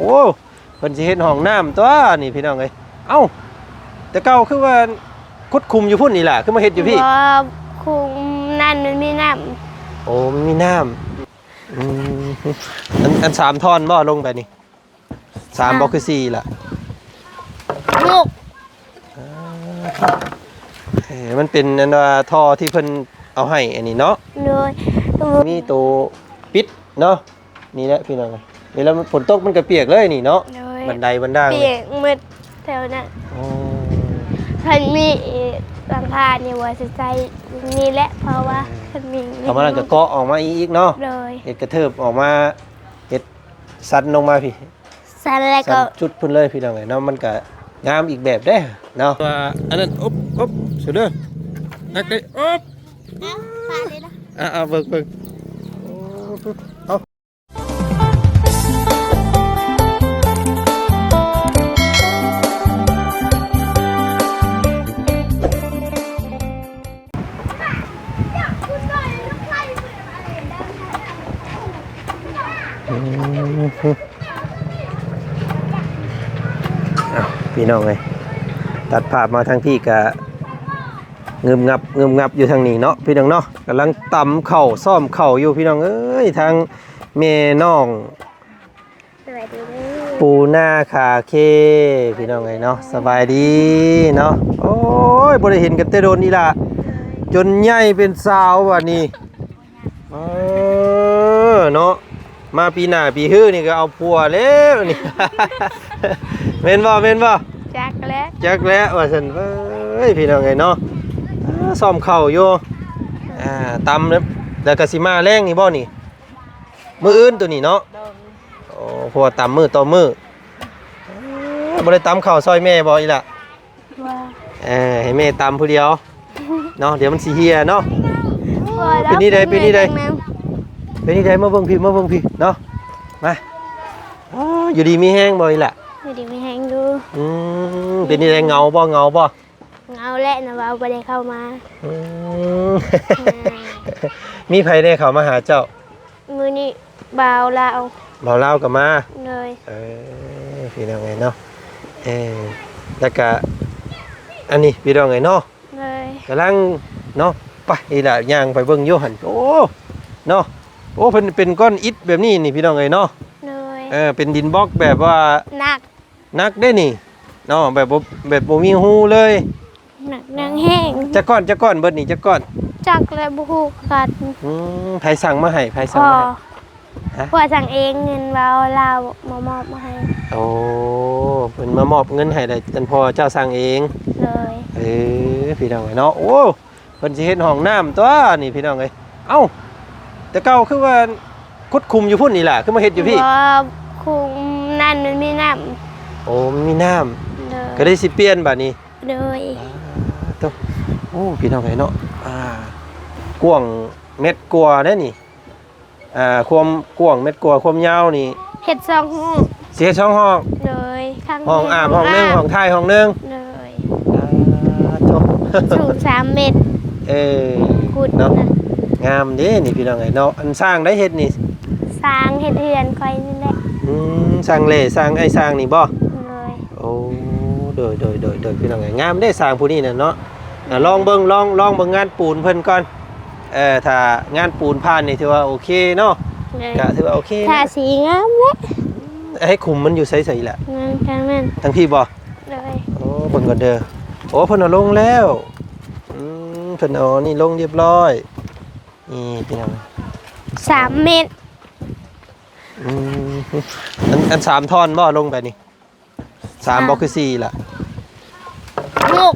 โอ้เพิ่นสิเฮ็ดห้องน้ำตัวนี่พี่น้องเอ้ยเอ้าแต่เก่าคือว่าคุดคุมอยู่พุ่นนี่ล่ะคือมาเฮ็ดอยู่พี่บ่คุมนั่นมันมีน้ำโอ้มันมีน้ำอัน3ท่อนบ่ลงไปนี่3บ่คือ4ล่ะลูกมันเป็นอันว่าท่อที่เพิ่นเอาให้อันนี้เนาะเลยมีตัวปิดเนาะนี่แหละพี่น้องนี่แล้วฝนตกมันก็เปียกเลยนี่เนาะบันไดบันด่างเปียกมืดแถวนั้นเพิ่นมีหลังคานี่ว่าสิใส่นี่แหละเพราะว่าเพิ่นมีเอามาแล้วก็เกาะออกมาอีกเนาะเลยเฮ็ดกระเทิบออกมาเฮ็ดสันลงมาพี่สันแล้วก็จุดพุ่นเลยพี่น้องเนาะมันก็งามอีกแบบเด้เนาะว่าอันนั้นอ๊บสุดเด้อนักได้อ๊บปาเลยนะเบิ่งเอาพี่น้องเลยตัดภาพมาทางพี่กะเงืมงับอยู่ทางนี้เนาะพี่น้องเนาะกำลังตำเข่าซ่อมเข่าอยู่พี่น้องเอ้ยทางเมน้องปูหน้าขาเคพี่น้องเลยเนาะสบายดีเนาะโอ้ยบ่ได้เห็นกันแต่โดนนี่ล่ะจนใหญ่เป็นสาวว่ะนี่เนาะมาปีหน้าปีฮื้อนี่ก็เอาผัวแล้วนี่ เม่นบ่จักแล้วว่าซั่นเอ้ยพี่น้องไงเนาะซ่อมเข่าอยู่ตำแล้วก็สิมาแรงนี่บ่นี่มื้ออื่นตัวนี้เนาะโอ้เพราะว่าตำมื้อต่อมื้อบ่ได้ตำข้าวซอยแม่บ่อีล่ะให้แม่ตำผู้เดียวเนาะเดี๋ยวมันสิเหี่ยเนาะเป็นนี่ได้มาเบิ่งพี่เนาะมาอยู่ดีมีแห้งบ่อีล่ะอยู่ดีมีแห้งดูเป็นนี่ได้เงาบ่เงาแหละนะว่าบ่ได้เข้ามามีไผได้เข้ามาหาเจ้ามื้อนี้บ่าวลาวก็มาเลยพี่น้องไงเนาะแล้วก็อันนี้พี่น้องไงเนาะเลยกำลังเนาะไปอีล่ะย่างไปเบิ่งอยู่หั่นโอ้เนาะโอ้เพิ่นเป็นก้อนอิฐแบบนี้นี่พี่น้องไงเนาะเป็นดินบล็อกแบบว่านักได้นี่เนาะแบบบ่มีหูเลยหนักนางแห้งจักก้อนเบิดนี่จักก้อนจักแล้วบ่ฮู้กันไผสั่งมาให้พ่อสั่งเองเงินเรามามอบมาให้โอ้เพิ่นมามอบเงินให้ได้จนพ่อเจ้าสั่งเองเลยพี่น้องเนาะโอ้เพิ่นสิเฮ็ดห้องน้ำตัวนี่พี่น้องเอ้ยเอ้าแต่เก่าคือว่าคุดคุมอยู่พุ่นนี่ล่ะคือมาเฮ็ดอยู่พี่บ่คุมนั่นมันมีน้ำโอ้มันมีน้ำก็ได้สิเปลี่ยนบัดนี้เลยโอ้พี่น้องเอ้ยเนาะกว้างเม็ดกว่าเด้นี่ความกว้างเม็ดกว่าความยาวนี่เฮ็ด2ห้องเสีย2ห้องเลยห้องอาบห้องนึงห้องท้ายห้องนึงเลยสูง3เมตรขุดเนาะงามเด้นี่พี่น้องเอ้ยเนาะอันสร้างได้เฮ็ดนี่สร้างเฮ็ดเรือนค่อยนี่แหละสร้างเล่สร้างไอ้สร้างนี่บ่เลยโอ้โดยพี่น้องเอ้ยงามได้สร้างผู้นี้น่ะเนาะลองเบิ่งงานปูนเพิ่นก่อนถ้างานปูนผ่านนี่ถือว่าโอเคเนาะก็ถือว่าโอเคถ้าสีงามแหละให้คุมมันอยู่ไสๆแหละทางนั้นทางพี่บ่เลยโอ้เบิ่งก่อนเด้อโอ้เพิ่นเอาลงแล้วเพิ่นเอานี่ลงเรียบร้อยนี่พี่น้อง3เมตรอัน3ท่อนบ่ลงไปนี่3บ่คือ4ล่ะลูก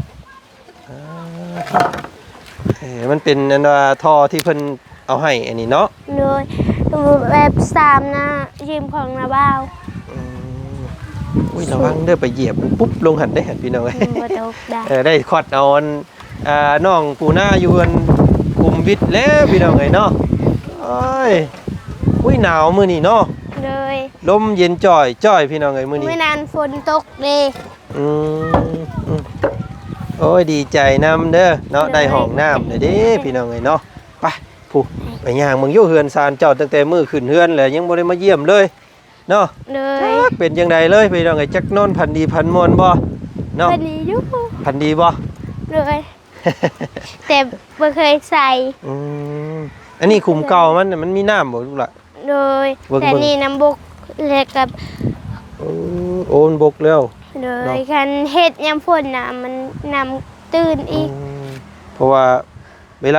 มันเป็นอันว่าท่อที่เพิ่นเอาให้อันนี้เนาะเลยแบบ3นะยืมของนะบ่าวอุ้ยระวังเด้อไปเหยียบมันปุ๊บลงหันได้หันพี่น้องเอ้ยได้คอดเอาน้องปูหน้าอยู่อันกลุ่มวิทย์แล้วพี่น้องเอ้ยเนาะโอ้ยอุ้ยหนาวมื้อนี้เนาะเลยลมเย็นจ่อยพี่น้องเอ้ยมื้อนี้มื้อนั้นฝนตกเลยโอ้ยดีใจนำเด้อเนาะได้ห้องน้ำเด้พี่น้องเอ้ยเนาะไปผู้ไปย่างมึงอยู่เฮือนซานเจ้าตั้งแต่มื้อขึ้นเฮือนแล้วยังบ่ได้มาเยี่ยมเลย เนาะ เลย จักเป็นจังไดเลยพี่น้องไอ้จักนอนพันดีพันมวนบ่เนาะ พันดีอยู่ พันดีบ่ เลยแต่บ่เคยใส่ อืมอันนี้คุมเก่ามันน่ะมันมีน้ำบ่ลูกล่ะ เลย เบิ่ง แต่นี่น้ำบกแล้วกับ โอนบกแล้ว เล เนาะ ยคันเฮ็ดยามฝนน่ะมันน้ำตื้นอีก เพราะว่าเวล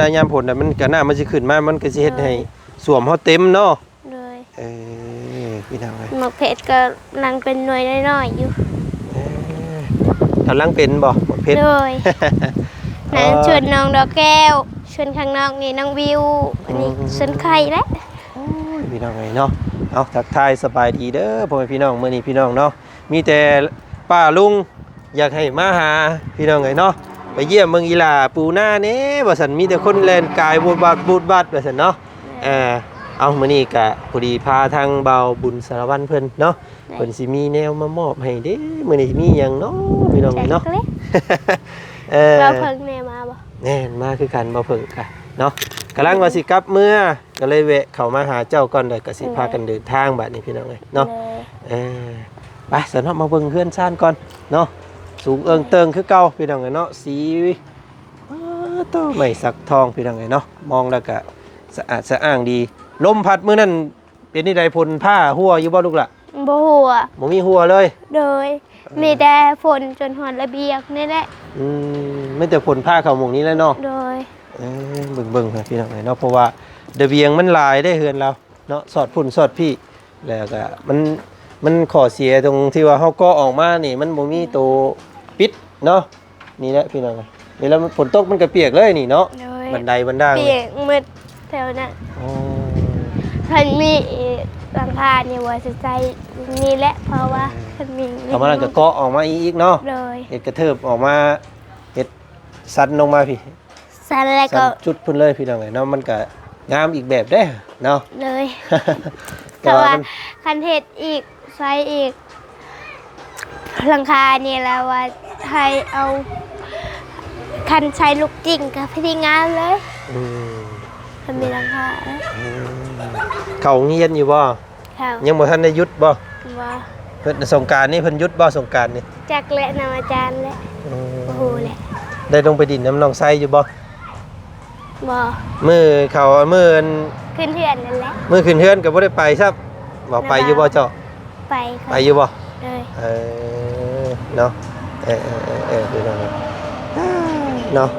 ายามฝนน่ะมันก็น้ำมันสิขึ้นมามันก็สิเฮ็ดให้สวมเฮาเต็มเนาะ เลย พี่น้องเอ้ย หมกเพชรก็นังเป็นหน่วยน้อยๆอยู่ กำลังเป็นบ่เพชร เลยนางชวนน้องดอกแก้วชวนข้างนอกนี่น้องวิวอันนี้ชวนไข่แล้ว พี่น้องเอ้ยเนาะเอาทักทายสบายดีเด้อพ่อแม่พี่น้องมื้อนี้พี่น้องเนาะมีแต่ป้าลุงอยากให้มาหาพี่น้องเอ้ยเนาะไปเยี่ยมเมืองอีหลาปูหน้าเน่ว่าซั่นมีแต่คนแล่นกายบูดบาดว่าซั่นเนาะเอามื้อนี้ก็พอดีพาทางเบาบุญสารวัตรเพิ่นเนาะเพิ่นสิมีแนวมามอบให้เด้มื้อนี้มีหยังเนาะพี่น้องเอ้ยเนาะ จักเล็ก เออ เราเพิ่งแน่มาบ่ แน่นมาคือกันบ่เพิ่งค่ะเนาะกำลังว่าสิกลับเมื่อก็เลยแวะเข้ามาหาเจ้าก่อนเด้อก็สิพากันเดินทางบัดนี้พี่น้องเอ้ยเนาะ เลย ไปสนอมาเบิ่งเพื่อนซ่านก่อนเนาะสูงเอิงเติงคือเก่าพี่น้องเอ้ยเนาะสีต้อไม่สักทองพี่น้องเอ้ยเนาะมองแล้วก็สะอาดสะอ้างดีลมพัดมื้อนั้นเป็นนี่ใดพลผ้าหัวอยู่บ่ลูกล่ะ บ่ฮู้อ่ะ บ่มีหัวเลย เลยมีแต่ฝนจนหอดระเบียงนี่แหละ ไม่แต่พลผ้าเข้าหม่องนี้แล้วเนาะ เลย เบิ่งๆพี่น้องเอ้ยเนาะเพราะว่าระเบียงมันหลายได้เฮือนเราเนาะสอดพุ่นสอดพี่แล้วก็มันขอเสียตรงที่ว่าเฮาก็ออกมานี่มันบ่มีตัวปิดเนาะนี่แหละพี่น้องเวลาฝนตกมันก็เปียกเลยนี่เนาะ เลย บันไดบันดาง เปียกมืดแถวนั้น อ๋อ เพิ่นมีหลังคานี่ว่าสิใส่นี่แหละเพราะว่าเพิ่นมี เอามาแล้วก็เกาะออกมาอีกเนาะ เลย เฮ็ดกระเทิบออกมาเฮ็ดสันลงมาพี่ สั่นแล้ว สั ก็ นจุดพุ่นเลยพี่น้องเอ้ยเนาะมันก็งามอีกแบบเด้เนาะ เลย แต่ แต่ ว่า ว่า มัน คันเฮ็ดอีกใส่อีกหลังคานี่แล้วว่าให้เอาคันใช้ลูกจริงกับพิธีงานเลย อืม มันมีหลังคา เขาเงียนอยู่บ่ ค่ะ ยังบ่ทันได้หยุดบ่ ว่า เพิ่นสงกรานต์นี่เพิ่นหยุดบ่สงกรานต์นี่ จักและนำอาจารย์และโอ้โหแหละ ได้ลงไปดินน้ำหนองไซอยู่บ่ บ่ มือเขามืออัน ขึ้นเทือนนั่นแหละ มือขึ้นเฮือนก็บ่ได้ไปซับบ่ไปอยู่บ่เจ้า ไปค่ะ ไปอยู่บ่ เลย เนาะพี่น้องเนาะ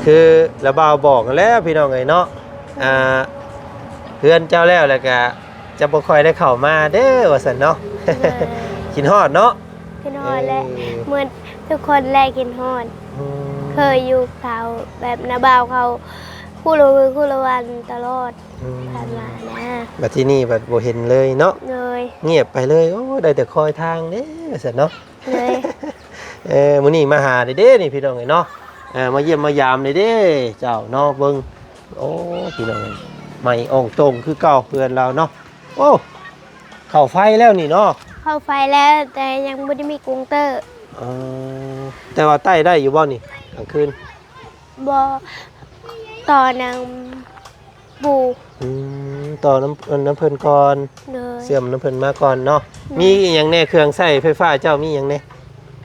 คือระบาวบอกกันแล้วพี่น้องไงเนาะเพื่อนเจ้าแล้วก็จะบ่ค่อยได้เข้ามาเด้อว่าซั่นเนาะ กินฮอดเนาะ กินฮอนและเหมือนทุกคนแลกินฮอนเคยอยู่เขาแบบนาบ่าวเขาคู่ละมือคู่ละวันตลอดผ่านมานะ บัดที่นี่บัดบ่เห็นเลยเนาะ เลย เงียบไปเลยโอ้ได้แต่คอยทางเด้ว่าซั่นเนาะ เลย มื้อนี้มาหาเด้นี่พี่น้องไงเนาะมาเยี่ยมมายามเด้เจ้าเนาะเบิ่งโอ้พี่น้องใหม่อ่องตรงคือเก่าเพื่อนเราเนาะโอ้เข้าไฟแล้วนี่เนาะ เข้าไฟแล้วแต่ยังไม่ได้มีกรุงเตอร์ แต่ว่าใต้ได้อยู่บ่นี่กลางคืน บอต่อนางบู ต่อน้ำเพิ่นก่อน เลย เสื่อมน้ำเพิ่นมาก่อนเนาะมีอหย่างแน่เครื่องใช้ไฟฟ้าเจ้ามีอหย่างแน่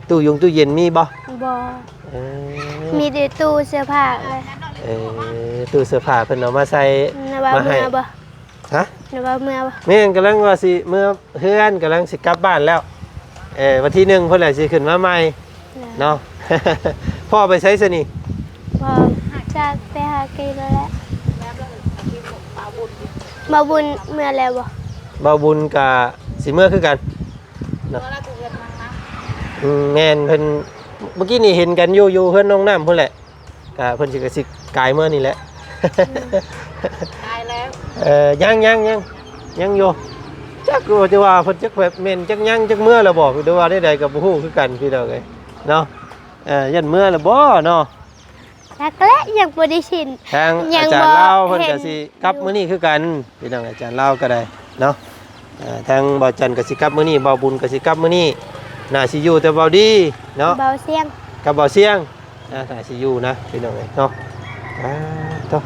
ตู้เย็นมีบ่ บอ เออ มีแต่ตู้เสื้อผ้าเลย ตู้เสื้อผ้าเพิ่นเอามาใส่ นว่า มาให้ เมื่อบ่ ฮะ นว่าเมื่อบ่ แม่นกำลังว่าสิเมื่อเฮือนกำลังสิกลับบ้านแล้ววันที่1เพิ่นแหละสิขึ้นมาใหม่เนาะ พ่อไปใช้ซะนี่ พอจากไปหากินแล้วแหละมาบุญเมื่อแล้วบ่ บ่าวบุญกับสิเมื่อคือกันเนาะแม่นเพิ่นเมื่อกี้นี่เห็นกันอยู่เพิ่นน้องน้ำเพิ่นแหละก็เพิ่นสิก็สิกายเมื่อนี่แหละ ตายแล้ว ยังอยู่จักว่าจะว่าเพิ่นจักแบบแม่นจักยังจักเมื่อแล้วบ่หรือว่าใดๆก็บ่ฮู้คือกันพี่น้องเอ้ยเนาะยันเมื่อแล้วบ่เนาะ จักและยังบ่ได้ชิน ทาง ยั อาง จารย์ บ่ ลาวเพิ่น เห็น ก็สิกลับมื้อนี้คือกันพี่น้องอาจารย์ลาวก็ได้เนาะทางบ่าวจันทร์ก็สิกลับมื้อนี้บ่าวบุญก็สิกลับมื้อนี้น่าสิอยู่แต่บ่าวดีเนาะ เบาเสียง กับบ่าวเสียงน่าสิอยู่นะพี่น้องเอ้ยเนาะต่อ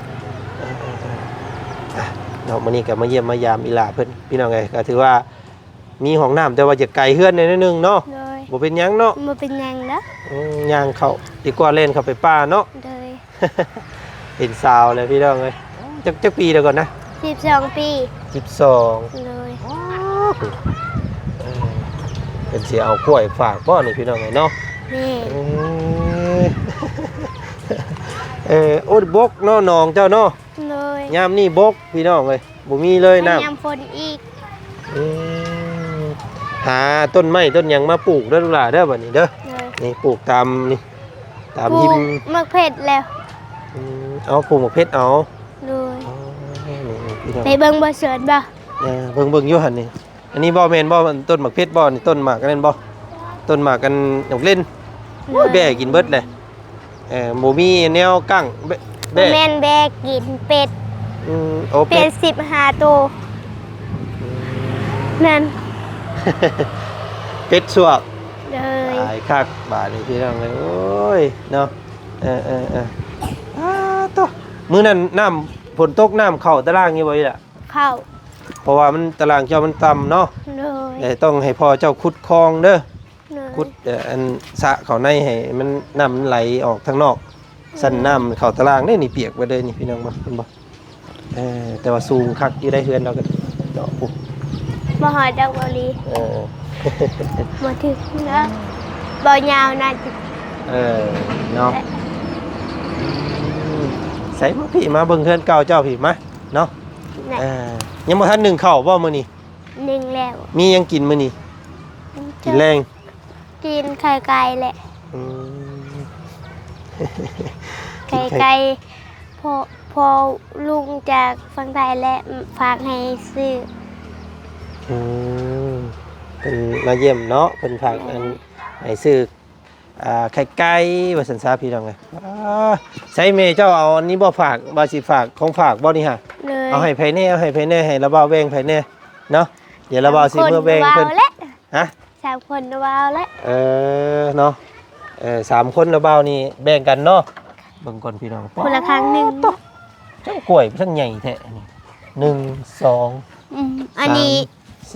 เนาะมื้อนี้ก็มาเยี่ยมมายามอีหลาเพิ่นพี่น้องเอ้ยก็ถือว่ามีห้องน้ำแต่ว่าจะไกลเฮือนหนิดนึงเนาะ เลย บ่เป็นหยังเนาะ มาเป็นหยังนะ ย่างเข้าดีกว่าเล่นเข้าไปป่าเนาะ เลย เป็นสาวเลยพี่น้องเอ้ยจักปีเดียวก่อนนะ 12 ปี 12 เลย เป็นสิเอากล้วยฝากบ่นี่พี่น้องเอ้ยเนาะ นี่ โอ้ยบกเนาะน้องเจ้าเนาะ เลย ยามนี่บกพี่น้องเอ้ยบ่มีเลยน้ำ ยามฝนอีก หาต้นไม้ต้นหยังมาปลูกเด้อลูกหลานเด้อบัดนี้เด้อ เลย นี่ปลูกตามนี่ตาม ปลู หิม กมะเผ็ดแล้ว เอาปลูกหมกเพชรเอา เลย อ๋อพี่น้อง ไปเบิ่งบ่สวนบ่ เบิ่งอยู่หั่นนี่อันนี้บ่แม่นบ่ต้นหมากเพชรบ่นี่ต้นหมากกันนั่นบ่ต้นหมากกันนกเล่นโอ้ยแบ่กินเบิดเลยบ่มีแนวกั้งแบ่ แม่นแบกกินเป็ด โอ้ เป็ เป็ ด ด 15ตัวนั่น เป็ดสวก เลย ตายคักบาดนี้พี่น้องเลยโอ้ยเนาะตัวมื้อนั้นน้ำฝนตกน้ำเข้าตารางอยู่บ่อีล่ะ เข้า เพราะว่ามันตารางเจ้ามันต่ำเนาะ เลย แต่ต้องให้พ่อเจ้าขุดคลองเด้อ เลย ขุดอันสระเข้าในให้มันน้ำมันไหลออกทางนอกสั่นน้ำเข้าตารางได้นี่เปียกไปเลยนี่พี่น้องบ่เห็นบ่แต่ว่าสูงคักอยู่ได้เฮือนเราก็เนาะปุ๊บ บ่หอยดอกบลี เออ บ่ถึงนะบ่ยาวน่าจะ เนาะใส่มาพี่มาเบิ่งเฮือนเก่าเจ้าพี่มาเนาะ น่ะ ยังบ่ทัน1ข้าวบ่มื้อนี้ นึ่งแล้ว มียังกินมื้อนี้กินแรง กินไข่ไก่แหละ อืม ไข่ไก่พอลุงจากฝั่งไทยและฝากให้ซื้อ อืมเป็นมาเยี่ยมเนาะเป็นฝากอันให้ซื้อไข่ไก่ว่าสันซาพี่น้องไงใช้เมย์เจ้าเอาอันนี้บ่ฝากบ่สิฝากของฝากบ่นี่ฮะ เลย เอาให้ไผแน่เอาให้ไผแน่ให้ระบ่าวแบ่งไผแน่เนาะเดี๋ยวระบ่าวสิเมื่อแบ่งเพิ่น และ ฮะ 3 คนวาวและ เนาะ3คนระบ่าวนี่แบ่งกันเนาะเบิ่งก่อนพี่น้อง คนละครั้งหนึ่ง เจ้ากล้วยทั้งใหญ่แท้นี่1 2 อันนี้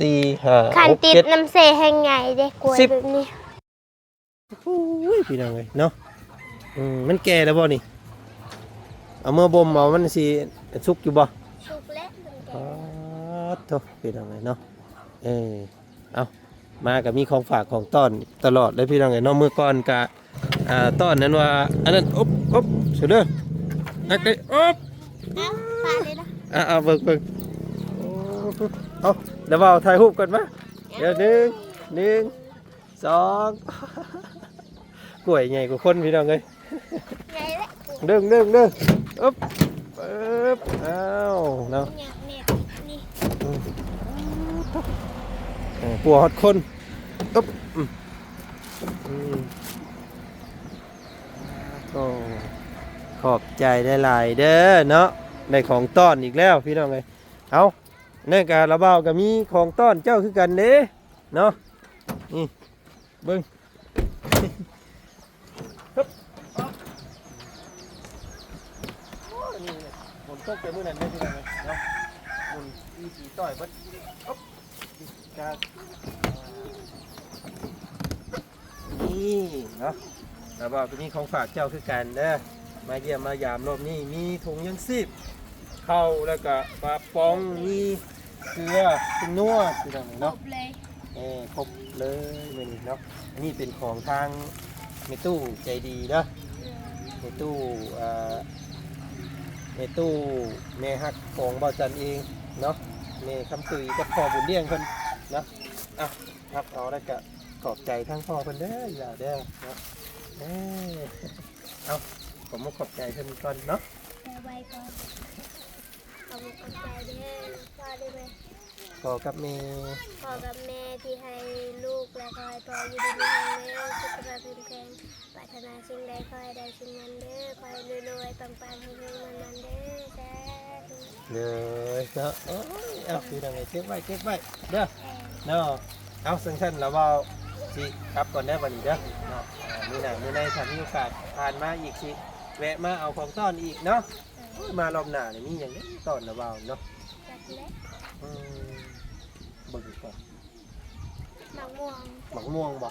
4 5 คัน 6 ติด 7 น้ำเสแห้งใหญ่เด้กล้วย 10 แบบนี้ อุ้ยพี่น้องเลยเนาะมันแก่แล้วบ่นี่เอาเมื่อบ่มเอามันสิสุกอยู่บ่ สุกและ อ๋อโตพี่น้องเลยเนาะเอามากับมีของฝากของต้อนตลอดเลยพี่น้องเลยเนาะเมื่อก่อนกะต้อนนั้นว่าอันนั้นอบเสือเด้อนักได้อบ ปลาเลยนะ เอาเบิ่งเอาเดี๋ยวเอาถ่ายรูปก่อนมาเดี๋ยวหนึ่งสองกล้วยใหญ่กว่าคนพี่น้องเลย ใหญ่และ เด้งอึ๊บปึ๊บอ้าวเนาะ เนี่ยนี่ ปัวฮอดคนอึ๊บก็ขอบใจได้หลายเด้อเนาะในของต้อนอีกแล้วพี่น้องเลยเอาในการระเบ้าก็มีของต้อนเจ้าคือกันเด้เนาะนี่เบิ้งฝนตกไปมื้อนั้นได้ที่ไหนเนาะฝนอีสีต่อยเบิดอ๊บจากนี่เนาะแล้วบอกก็มีของฝากเจ้าคือกันเด้อมาเยี่ยมมายามรอบนี้มีถุงยังซีบข้าวแล้วก็ปลาปองมีเกลือเป็นนัวคือจังเนาะ เลย ครบเลยมื้อนี้เนาะอันนี้เป็นของทางเมตู้ใจดีเนาะเมตู้แม่ฮักของบ่าวจันเองเนาะแม่คำตุยกับพ่อบุญเลี้ยงเพิ่นเนาะครับเอาแล้วก็ขอบใจทั้งพ่อเพิ่นเด้ออย่าเด้อเนาะเอาผมมาขอบใจเพิ่นก่อนเนาะ แต่ไว้ก่อนเอามาคนใจเด้อพ่อได้ไหม พ่อกับแม่ พ่อกับแม่ที่ให้ลูกและคอยพ่ออยู่ดีมีแรงเด้อสุขภาพแข็งแรงปรารถนาสิ่งใดคอยได้สิ่งนั้นเด้อคอยรวยๆปังๆให้เรื่องมันๆเด้อจ้าธุ เลยเนาะเอาคือทางไหนเก็บไว้เด้อเนาะเอาซึ่งท่านเราว่าสิครับก่อนได้อวันนี้เด้อเนาะมื้อในถ้ามีโอกาสผ่านมาอีกสิแวะมาเอาของต้อนอีกเนาะมารอบหน้านี่มีอย่างนี้ต้อนเราเนาะ จัด และ อืมเบิ่งก่อน หมักม่วง หมักม่วงบ่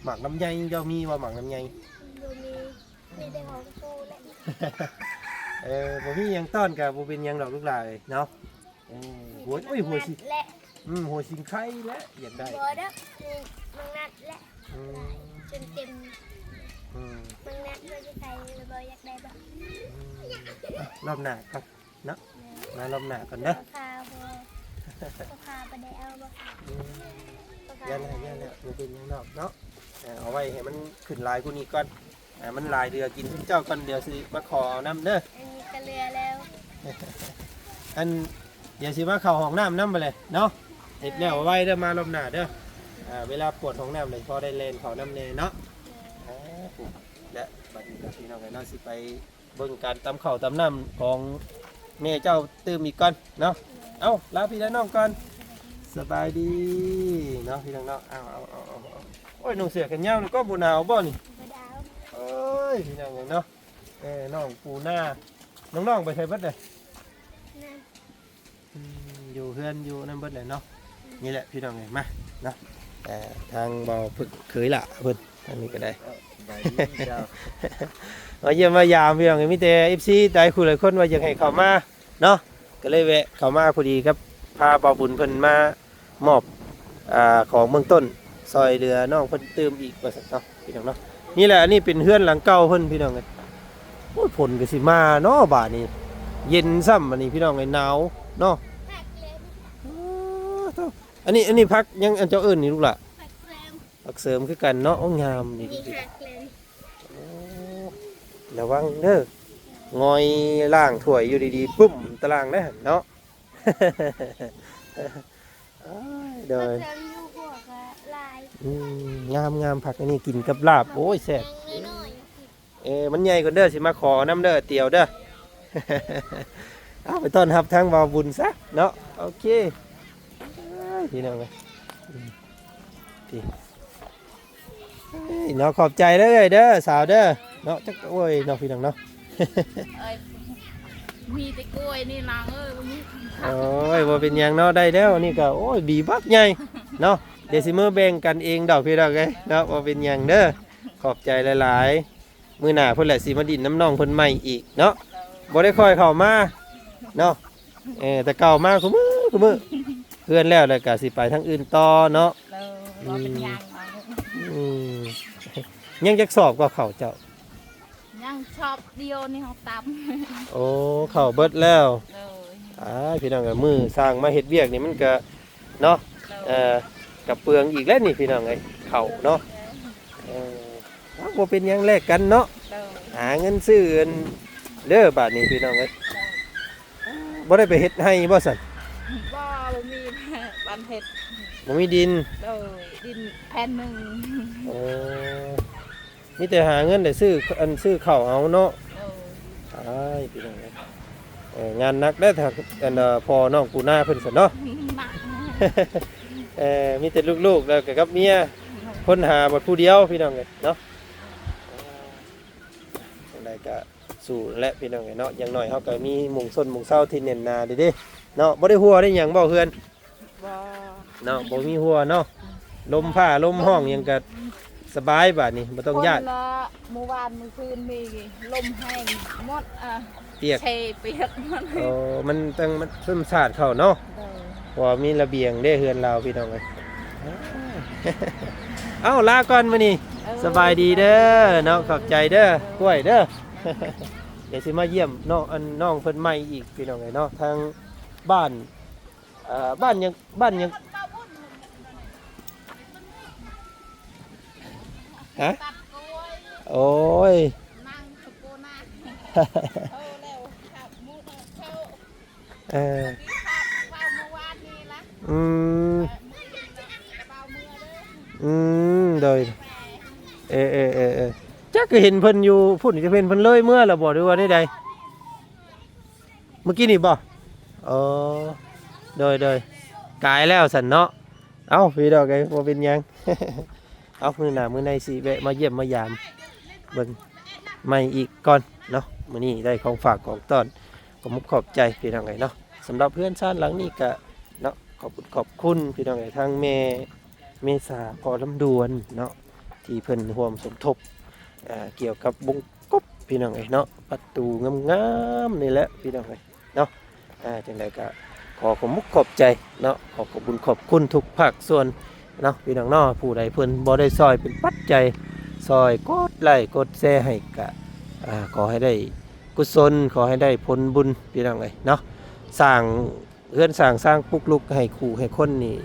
หมักน้ำไยเจ้ามีว่าหมักน้ำไย ดูมีแต่ของกูและ บ่มีหยังต้อนกับบ่เป็นหยังดอกลูกหลานเนาะหัวโอ้ยหัวสิ และ หัวสิงไข่และอยากได้ บอดับนี่มังนัดและ อืม เต็มเต็ม อืม มังนัดเราจะใส่ระเบิดอยากได้บ้าง รอบหน้าครับเนาะมารอบหน้าก่อนเด้อ ราคาพอราคาไปได้เอาบ้าง ยันให้ยันเนี่ยบ่เป็นหยังดอกเนาะเอาไว้ให้มันขึ้นลายกูนี่ก่อนมันลายเรือกินทุกเจ้าก่อนเดี๋ยวสิมาขอเอาน้ำเด้อ อันนี้กระเรือแล้ว อันเดี๋ยวสิมาเข้าห้องน้ำน้ำไปเลยเนาะเฮ็ดแล้วเอาไว้เด้อมารอบหน้าเด้อเวลาปวดห้องน้ำเลยพอได้เล่นเข้าน้ำเนเนาะและบัดนี้ก็พี่น้องกันเนาะสิไปเบิ่งการตำข้าวตำน้ำของแม่เจ้าตื้มอีกก่อนเนาะเอ้าลาพี่และน้องก่อนสบายดีเนาะพี่น้องเนาะเอาโอ้ยน้องเสือกันยาวนี่ก็บ่หนาวบ่นี่ กระดาว เอ้ยพี่น้องเนาะน้องปูหน้าน้องๆไปใช้เบิดเลย นั่น อยู่เพื่อนอยู่นั่นเบิดเลยเนาะนี่แหละพี่น้องไงมาเนาะทางเบาฝึกเคยละเพิ่นทางนี้ก็ได้มาเยี่ยมมายามพี่น้องไงมิเตอฟซีได้คุยหลายคนว่าอยากให้เข้ามาเนาะก็เลยแวะเข้ามาพอดีครับพาเบาบุญเพิ่นมามอบของเบื้องต้นซอยเรือน้องเพิ่นเติมอีกว่าซั่นเนาะพี่น้องเนาะนี่แหละอันนี้เป็นเฮือนหลังเก่าเพิ่นพี่น้องไงโอ้ยฝนก็สิมาเนาะบาดนี้เย็นซ้ำอันนี้พี่น้องไงหนาวเนาะ ผักเลย อันนี้พักยังอันเจ้าเอิ้นนี่ลูกล่ะ ผักแรม พักเสริมคือกันเนาะโอ้งามนี่ มีหักเลย โอ้ระวังเด้องอยล่างถ้วยอยู่ดีๆปุ้มตารางได้หั่นเนาะ อ้ายเด้อ ผักแรมอยู่หัวกับลาย งามผักอันนี้กินกับลาบโอ้ยแซ่บ น้อย มันใหญ่กว่าเด้อสิมาขอน้ำเด้อเตียวเด้อ เอาไปต้อนรับทางบ่าวบุญซะเนาะโอเคพี่น้องเอ้ยพี่เนาะขอบใจเด้อเด้อสาวเด้อเนาะจักโอ้ยเนาะพี่น้องเนาะ เอ้ยมีแต่กล้วยนี่นางเอ้ยวันนี้ โอ้ยบ่เป็นหยังเนาะได้แล้วนี่ก็โอ้ยบีบักใหญ่เนาะเดี๋ยวสิมื้อแบ่งกันเองดอกพี่น้องเอ้ยเนาะบ่เป็นหยังเด้อขอบใจหลายๆมื้อหน้าเพิ่นแหละสิมาดินน้ำน้องเพิ่นใหม่อีกเนาะบ่ได้ค่อยเข้ามาเนาะแต่เก่ามาคุมื้อเพื่อนแล้วก็สิไปทางอื่นต่อเนาะ เราเราเป็นยางเรา อืมยังจักสอบก็เข้าเจ้า ยังชอบเดียวนี่เขาตำ โอ้เข้าเบิดแล้ว เลย พี่น้องก็มือสร้างมาเฮ็ดเวียกนี่มันก็เนาะกับเปลืองอีกแล้วนี่พี่น้องเอ้ยเข้าเนาะบ่เป็นหยังแลกกันเนาะ เลย หาเงินซื้ออันเด้อบาทนี้พี่น้องเอ้ยบ่ได้ไปเฮ็ดให้บ่สั่น บ่มีบันเพ็ด บ่มีดิน เลยดินแผ่นหนึ่ง มีแต่หาเงินได้ซื้อซื้อข้าวเอาเนาะ เลย อ้ายพี่น้องเอ้ยงานหนักได้อถ้าอันพอน้องปูนาเพิ่นซั่นเนาะ หนัก มีแต่ลูกๆแล้วก็กับเมียคนหาบัดผู้เดียวพี่น้องเอ้ยเนาะอะไรก็สู้และพี่น้องเอ้ยเนาะอย่างน้อยเฮาก็มีหมุ่งส้นหมุ่งเศร้าที่เน้นหนาเด้เนาะบ่ได้หัวได้หยังบ่เฮือน บ่ เนาะบ่มีหัวเนาะลมผ้าลมห้องหยังก็สบายบาดนี้บ่ต้องญาติ คนละเมื่อวานเมื่อคืนมีลมแห้งหมดเปียก เชเปียกหมด มันต้องมันซึมซาดเข้าเนาะ เลย เพราะว่ามีระเบียงเด้เฮือนเราพี่น้องเอ้ยเอ้าลาก่อนมื้อนี้สบายดีเด้อเนาะขอบใจเด้อกล้วยเด้อ เดี๋ยวสิมาเยี่ยมน้องน้องเพิ่นใหม่อีกพี่น้องเอ้ยเนาะทางบ้านบ้านยังฮะ ตัดกล้วย โอ้ย นั่งตะโกนนะเร็วขับมูเข้า เออ เข้าเมื่อวานนี้ละ อืม เบามือเลย โดยจักก็เห็นเพิ่นอยู่พุ่นจะเป็นเพิ่นเลยเมื่อแล้วบ่หรือว่าได้ใดเมื่อกี้นี่บ่อ๋อโดยกายแล้วสันเนาะเอ้าพี่ดอกไอ้บ่เป็นหยัง เอามื้อหน้ามื้อในสิแวะมาเยี่ยมมายามเบิ่งใหม่อีกก่อนเนาะมื้อนี้ได้ของฝากของต้อนก็มุกขอบใจพี่น้องไงเนาะ สำหรับเพื่อนชาติหลังนี้ก็เนาะขอบคุณพี่น้องทางแม่เมษาพอลำดวนเนาะที่เพิ่นร่วมสมทบเกี่ยวกับบุงกบพี่น้องเนาะประตูงามๆนี่แหละพี่น้องเนาะจังไดก็ขอขอบใจเนาะขอบคุณขอบคุณทุกภาคส่วนเนาะพี่น้องเนาะผู้ใดเพิ่นบ่ได้ซอยเป็นปัจจัยซอยกดไลค์กดแชร์ให้ก็ขอให้ได้กุศลขอให้ได้ผลบุญพี่น้องเนาะสร้างเฮือนสร้างปุกลุกให้คู่ให้คนนี่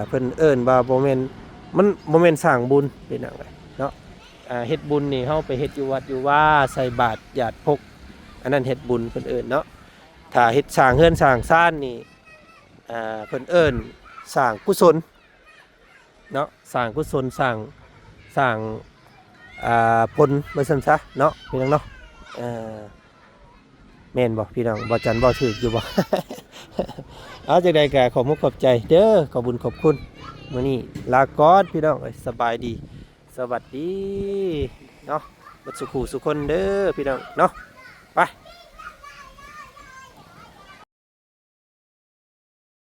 เพิ่นเอิ้นว่าบ่แม่นมันบ่แม่นสร้างบุญพี่น้องเนาะเฮ็ดบุญนี่เฮาไปเฮ็ดอยู่วัดอยู่ว่าใส่บาตรญาติพกอันนั้นเฮ็ดบุญเพิ่นเอิ้นเนาะถ้าเฮ็ดสร้างเฮือนสร้างซ่านนี่เพิ่นเอิ้นสร้างกุศลเนาะสร้างกุศลสร้างผลว่าซั่นซะเนาะพี่น้องเนาะแม่นบ่พี่น้องบ่จันบ่ถูกอยู่บ่ เอาจังได๋ก็ขอบใจเด้อขอบุญขอบคุณมื้อนี้ลาก่อนพี่น้องสบายดีสวัสดีเนาะบัดสุขสุคนเด้อพี่น้องเนาะไป